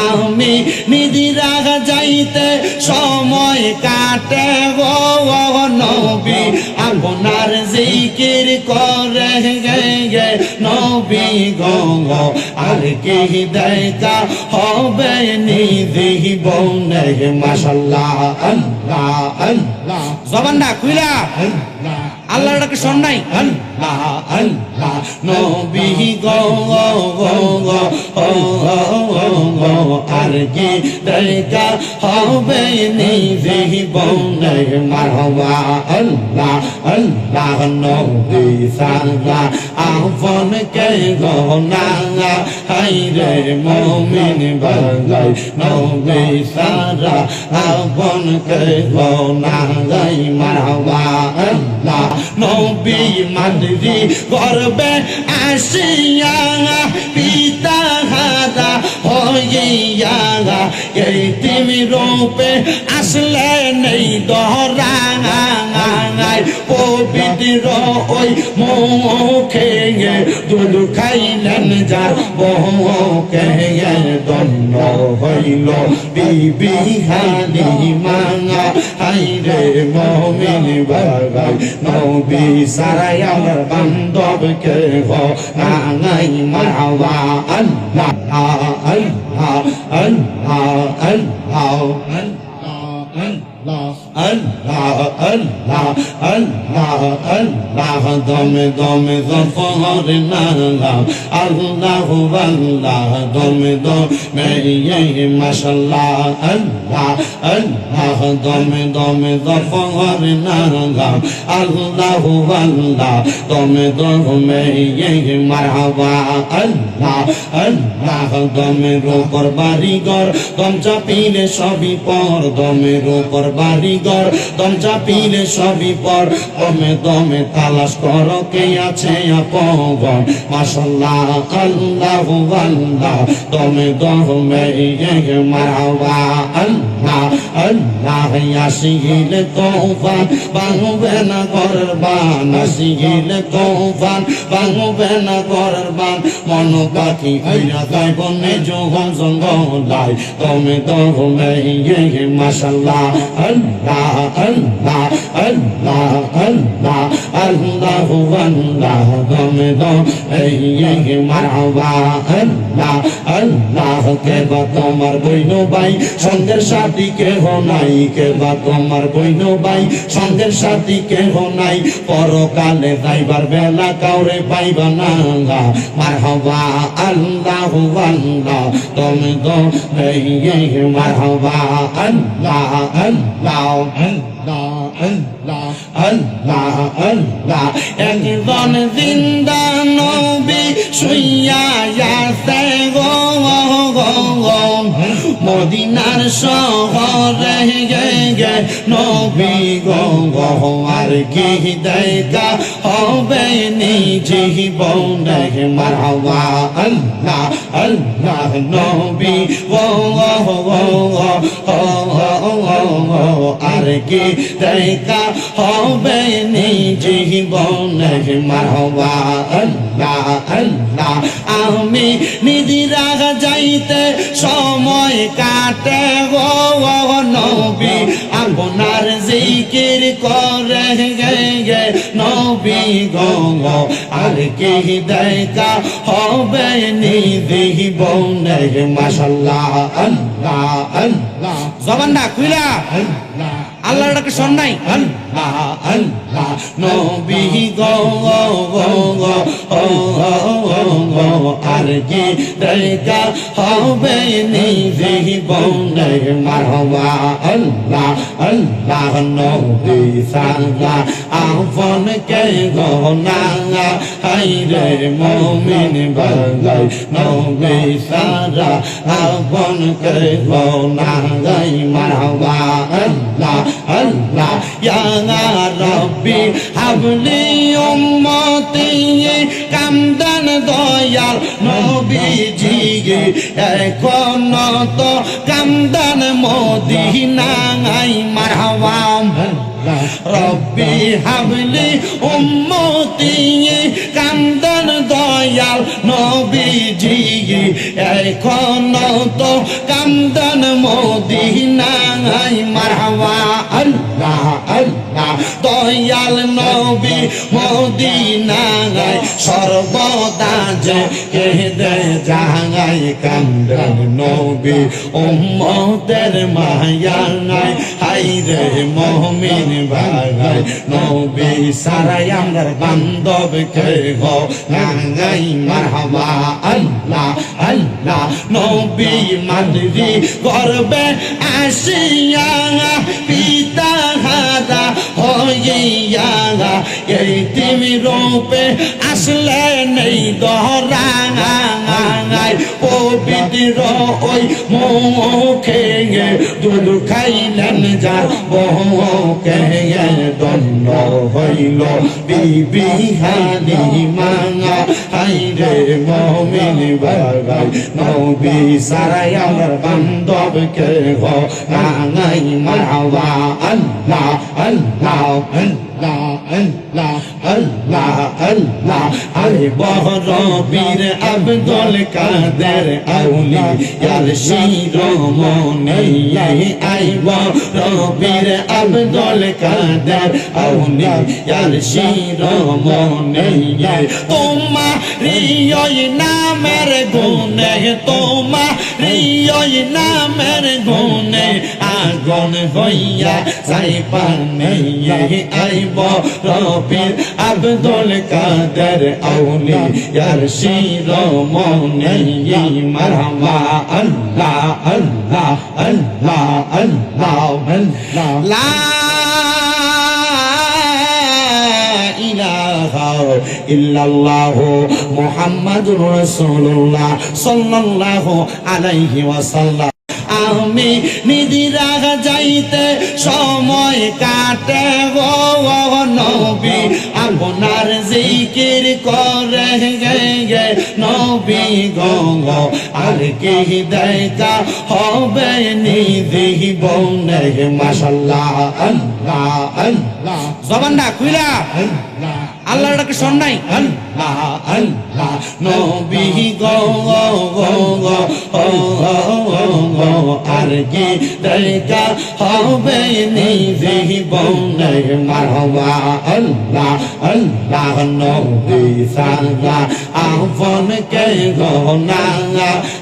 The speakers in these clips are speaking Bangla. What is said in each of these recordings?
আমি নিদিরা যাইতে সময় কাটে গো নবী আপনার জিকির করে গে নবী গো আর কি দেখা হবে নিধি বনে মাশাআল্লাহ আল্লাহ আল্লাহ জবানটা খুইলা আল্লাহর ডাকে শোন নাই আল্লাহ আল্লাহ নবী গো আর কি দেখা হবে নিধি বনে মারহাবা আল্লাহ আল্লাহ নবী সারা আপন কে গো না হাইরে মুমিন বাগাই নবী সারা আপন কে গো না গাই মারহাবা আল্লাহ নবী মাদরি গর্বে আসিয়া পিতা হারা হইয়া এই তুমি রূপে আসলে নেই দহরাঙাই পবিত্র ওই মুখে দুধ খাইলেন যার বহুকে দণ্ড হইল বিবি হালিমা হাইরে মুমিন বাগাই নবী সারাই আমার বান্ধবকে গো নাঙাই মারহাবা আল্লাহ আল্লাহ আল্লাহ আল্লাহ আল্লাহ আল্লাহ আল্লাহ আল্লাহ দমে দমে জফর নাম আল্লাহ আল্লাহ দমে দমে মাশাআল্লাহ আল্লাহ আল্লাহ দমে দমে জফর নাম আল্লাহ আল্লাহ দমে দমে মারহাবা আল্লাহ আল্লাহ দমের উপর বাড়িঘর দম চাপিলে সবই পর দমের উপর বাড়িঘর দম চাপিলে সবই পর দমে দমে তালাশ কর কে আছে আপন মাশাআল্লাহ আল্লাহ আল্লাহ দমে দমে মারহাবা আল্লাহ আল্লাহ আসিলে তোফান ভাঙবে না ঘরের বান আসিলে তোফান ভাঙবে না ঘরের বান মন পাখি হইয়া গাই বনে যোগন জঙ্গলাই দমে দমে মাশাআল্লাহ আল্লাহ আল্লাহ আল্লাহ আল্লাহ আল্লাহ আল্লাহ দমে দমে মারহাবা আল্লাহ আল্লাহ কে বা তোমার বইন ভাই সঙ্গের সাথী কেহ নাই কে বা তোমার বইন ভাই সঙ্গের সাথী কেহ নাই পরকালে যাইবার বেলা কাউরে পাইবা না মারহাবা আল্লাহ আল্লাহ দমে দমে মারহাবা আল্লাহ আল্লাহ আল্লাহ আল্লাহ আল্লাহ একজন জিন্দা নবী শুইয়া আছে গো মদিনার শহরে গে নবী গো আর কি দেখা হবে নিজে বনে মারহাবা আল্লাহ আল্লাহ নবী গো আর কি দেখা হবে নিজে বনে মারহাবা আল্লাহ আল্লাহ আমি নিদিরা যাইতে সময় কাটে গো নবী আপনার জিকির করে গে নবী গো আর কি দেখা হবে নিধি বনে মাশাআল্লাহ আল্লাহ আল্লাহ জবানটা খুইলা আল্লাহর ডাকে শোন নাই আল্লাহ আল্লাহ নবী গো আর কি দেখা হবে নিধি বনে মারহাবা আল্লাহ আল্লাহ নবী সারা আপন কে গো না হাইরে মুমিন বাগাই নবী সারা আপন কে গো না গাই মারহাবা আল্লাহ আল্লাহ ইয়া রাব্বি হাবলি উম্মতি কামদান দয়াল নবীজি এখন তো কামদান মদিনায় মারহাবা রব্বি হাবলি উম্মতি কামদান দয়াল দয়াল নবীজি এখনো তো কান্দন মদিনায় মারহাবা আল্লাহ আল্লাহ দয়াল নবী মদিনায় সর্বদা যে কেঁদে যায় কান্দন নবী উম্মতের মায়ায় হায়রে মুমিন ভাই নবী সারাই আমার বান্ধব কে গো গাই মারহাবা আল্লাহ আল্লাহ নবী মানরি গর্বে আসিয়া পিতা হারা হইয়া এই তিমি রূপে আসলে নেই দহরাঙায় পবিত্র ওই মুখে দুধ খাইলেন যার বহুকে দণ্ড হইল বিবি হালিমা হায়রে মুমিন ভাই নবী সারাই আমার বান্ধব কে গো গাই মারহাবা আল্লাহ আল্লাহ আল্লাহ আল্লাহ আল্লাহ আল্লাহ আরে বড় বীর আব্দুল কাদের আউলিয়ার শিরোমণি আই বড় বীর আব্দুল কাদের আউলিয়ার শিরোমণি তোমারি ওই নামের গুণে তোমারি ওই নামের গুণে আগুন হইয়া যাই পানে আইব রবির আব্দুল কাদের আউলিয়ার শিরোমণি মারহাবা আল্লাহ আল্লাহ আল্লাহ আল্লাহ আল্লাহ লা ইলাহা ইল্লাল্লাহু মুহাম্মাদুর রাসূলুল্লাহ সাল্লাল্লাহু আলাইহি ওয়াসাল্লাম আমি নিদিরা যাইতে সময় কাটে গো নবী আপনার জিকির করে গে নবী গো আর কি দেখা হবে নিধি বনে মাশাআল্লাহ আল্লাহ আল্লাহ জবানটা খুইলা আল্লাহর ডাকে শোন নাই আল্লাহ আল্লাহ নবী গো আর কি দেখা হবে নিধি বনে মারহাবা আল্লাহ আল্লাহ নবী সারা আপন কে গো না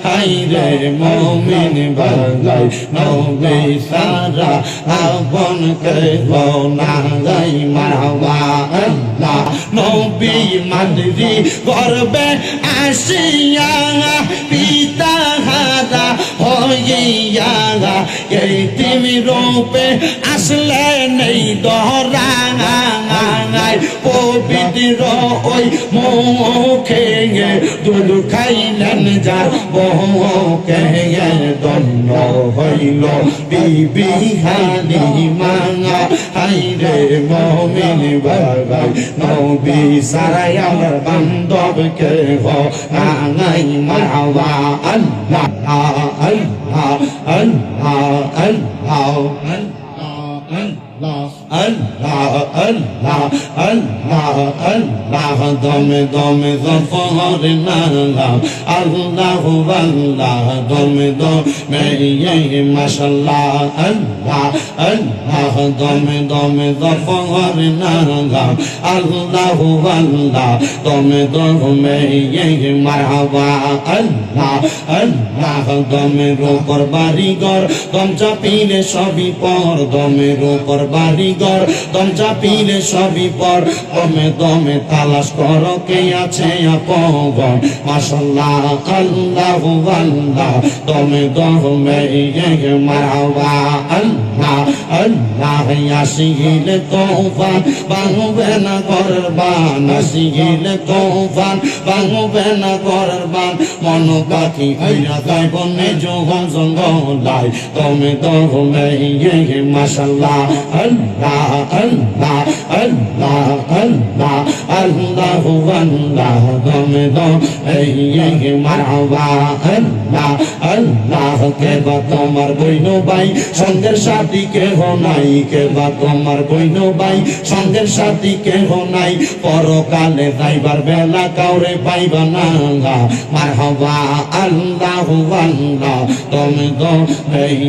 হায়রে মুমিন ভাই নবী সারা আপন কে গো না গাই মারহাবা আল্লাহ নবী মানরি গর্বে আসিয়া পিতা হারা হইয়া এই তিমি রূপে আসলে নেই দহরাঙায় পবিত্র ওই মুখে দুধ খাইলেন যার বহুকে দণ্ড হইল বিবি হালিমা হায়রে মুমিন ভাই নবী সারাই আমার বান্ধব কে গো গাই মারহাবা আল্লাহ আল্লাহ আল্লাহ আল্লাহ আল্লাহ আল্লাহ আল্লাহ আল্লাহ দমে দমে জফর নাম আল্লাহ আল্লাহ দমে দমে মাশাআল্লাহ আল্লাহ আল্লাহ দমে দমে জফর নাম আল্লাহ আল্লাহ দমে দমে মারহাবা আল্লাহ আল্লাহ দমের উপর বাড়িঘর দম চাপিলে সবই পর দমের উপর বাড়িঘর দম চাপিলে সবই পর দমে দমে তালাশ কর কে আছে আপন মাশাআল্লাহ আল্লাহ আল্লাহ দমে দমে মারহাবা আল্লাহ আল্লাহ আসিলে তোফান ভাঙবে না করবান আসিলে তোফান ভাঙবে না করবান মন পাখি হইয়া তাই বনে জঙ্গল জঙ্গলাই দমে দমে মাশাআল্লাহ আল্লাহ আল্লাহ আল্লাহ আল্লাহ আল্লাহ আল্লাহ দমে দম এই মারহাবা আল্লাহ আল্লাহ কে বা তোমার বইনো ভাই সঙ্গের সাথী কেহ নাই কে বা তোমার বইনো ভাই সঙ্গের সাথী কেহ নাই পরকালে যাইবার বেলা কাউরে পাইবা না মারহাবা আল্লাহ আল্লাহ দমে দম এই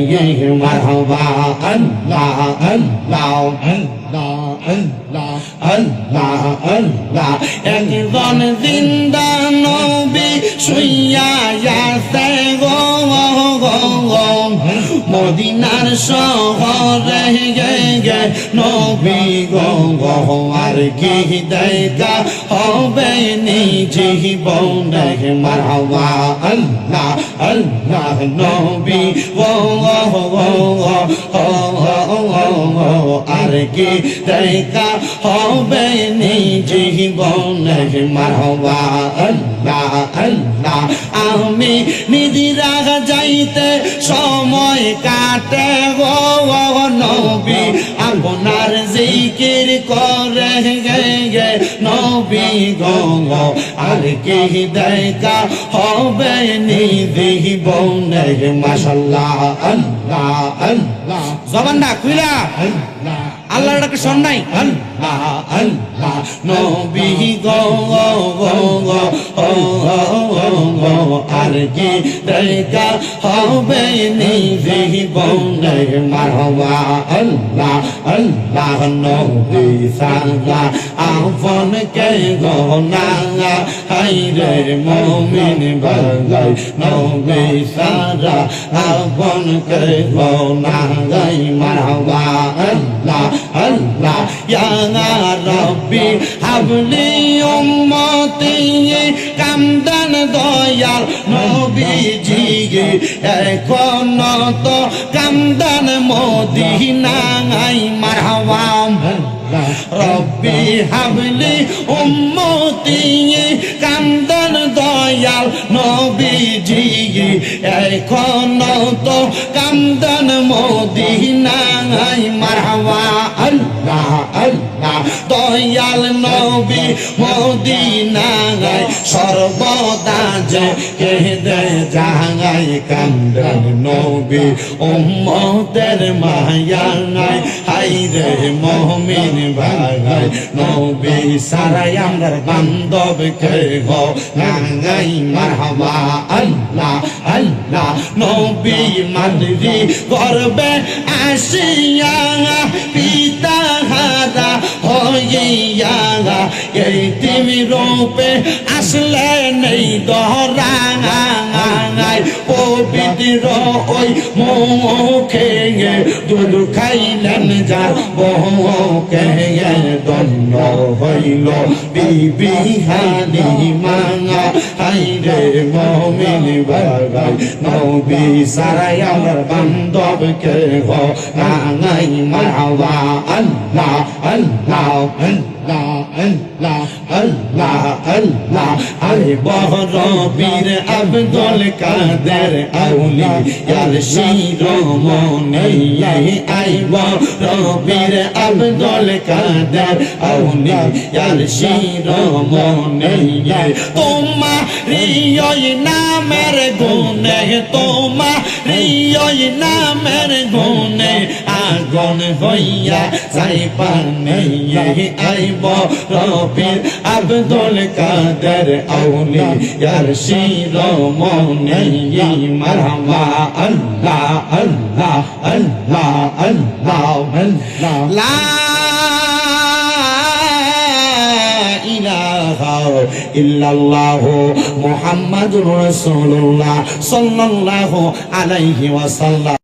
মারহাবা আল্লাহ আল্লাহ আল্লাহ আল্লাহ আল্লাহ আল্লাহ একজন জিন্দা নবী শুইয়া আছে গো মদিনার শহরে গে নবী গো আর কি দেখা হবে নিজে জীবনে মারহাবা আল্লাহ আল্লাহ নবী গো আর কি দেখা হবে নিজে জীবনে মারহাবা আল্লাহ আল্লাহ আমি নিদিরা যাইতে সময় কাটে গো নবী আপনার জিকির করে গে নবী গো আর কি দেখা হবে নিজে জীবনে মাশাআল্লাহ আল্লাহ আল্লাহ জবানটা খুইলা আল্লাহর ডাকে শোন নাই আল্লাহ আল্লাহ নবী গো আর কি দেখা হবে নিজে জীবনে মারহাবা আল্লাহ আল্লাহ নবী সারা আপন কে গো না হায়রে মুমিন বাগাই নবী সারা আপন কে গো না গাই মারহাবা আল্লাহ আল্লাহ ইয়া রাব্বি হাবলি উম্মতি কামদান দয়াল নবীজি এখন তো কামদান মদিনায় মারহাবা রব্বি হাবলি উম্মতি কামদান দয়াল নবীজি এখন তো কামদান মদিনায় মারহাবা আল্লাহ আল্লাহ দয়াল নবী মদিনায় সর্বদা যে কেঁদে যায় কান্দান নবী উম্মতের মায়া নাই হায়রে মুমিন ভাই নবী সারাই আমরার বান্ধব কে গো নাই মারহাবা আল্লাহ আল্লাহ নবী মাদরি গর্বে আসিয়া পিতা হারা হইয়া এই তিমি রূপে আসলে নেই দহরাঙায় পবিত্র ওই মুখে দুধ খাইলেন যা বউকে দণ্ড হইল বিবি হালিমা হায়রে মুমিন ভাই নবী সারাই আমার বান্ধব কে গো নাই মারহাবা আল্লাহ আল্লাহ আল্লাহ আল্লাহ আল্লাহ আল্লাহ আরে বহরবীর আব্দুল কাদের আউলিয়ার শিরোমণি আইব রবির আব্দুল কাদের আউলিয়ার শিরোমণি তোমারি ওই নামের গুণে তোমারি ওই নামের গুণে আগুন হইয়া যাই পানে আইব রবির আব্দুল কাদের আউলিয়ার শিরোমণি মারহাবা আল্লাহ আল্লাহ আল্লাহ আল্লাহ আল্লাহ লা ইলাহা ইল্লাল্লাহু মুহাম্মাদুর রাসূলুল্লাহ সাল্লাল্লাহু আলাইহি ওয়াসাল্লাম।